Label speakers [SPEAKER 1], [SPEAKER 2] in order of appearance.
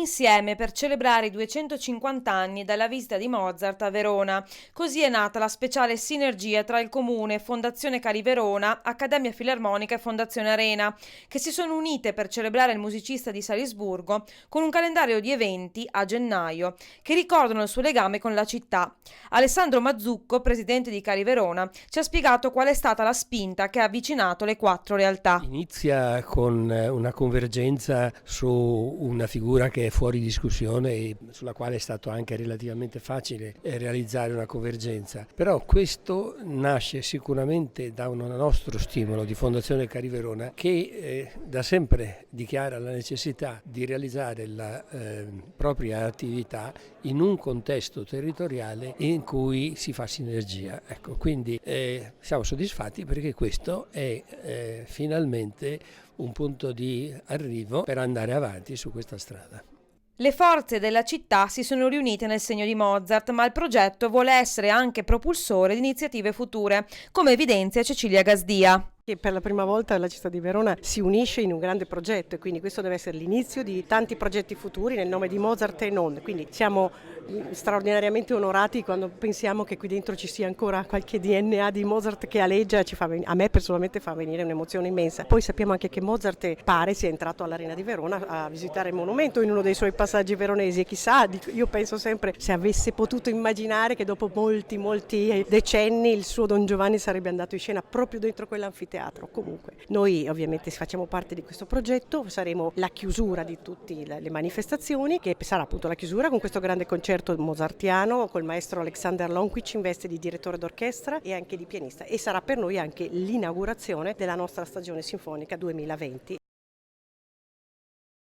[SPEAKER 1] insieme per celebrare i 250 anni dalla visita di Mozart a Verona. Così è nata la speciale sinergia tra il Comune, Fondazione Cari Verona, Accademia Filarmonica e Fondazione Arena, che si sono unite per celebrare il musicista di Salisburgo con un calendario di eventi a gennaio che ricordano il suo legame con la città. Alessandro Mazzucco, presidente di Cari Verona, ci ha spiegato qual è stata la spinta che ha avvicinato le quattro realtà.
[SPEAKER 2] Inizia con una convergenza su una figura che è fuori discussione e sulla quale è stato anche relativamente facile realizzare una convergenza. Però questo nasce sicuramente da un nostro stimolo di Fondazione Cari Verona che da sempre dichiara la necessità di realizzare la propria attività in un contesto territoriale in cui si fa sinergia. Ecco, quindi siamo soddisfatti perché questo è finalmente un punto di arrivo per andare avanti su questa strada.
[SPEAKER 1] Le forze della città si sono riunite nel segno di Mozart, ma il progetto vuole essere anche propulsore di iniziative future, come evidenzia Cecilia Gasdia.
[SPEAKER 3] Che per la prima volta la città di Verona si unisce in un grande progetto e quindi questo deve essere l'inizio di tanti progetti futuri nel nome di Mozart e non. Quindi siamo straordinariamente onorati quando pensiamo che qui dentro ci sia ancora qualche DNA di Mozart che aleggia, a me personalmente fa venire un'emozione immensa. Poi sappiamo anche che Mozart pare sia entrato all'Arena di Verona a visitare il monumento in uno dei suoi passaggi veronesi e chissà, io penso sempre se avesse potuto immaginare che dopo molti decenni il suo Don Giovanni sarebbe andato in scena proprio dentro quell'anfiteatro. Comunque noi ovviamente facciamo parte di questo progetto, saremo la chiusura di tutte le manifestazioni, che sarà appunto la chiusura con questo grande concerto mozartiano col maestro Alexander Lonkic in veste di direttore d'orchestra e anche di pianista, e sarà per noi anche l'inaugurazione della nostra stagione sinfonica 2020.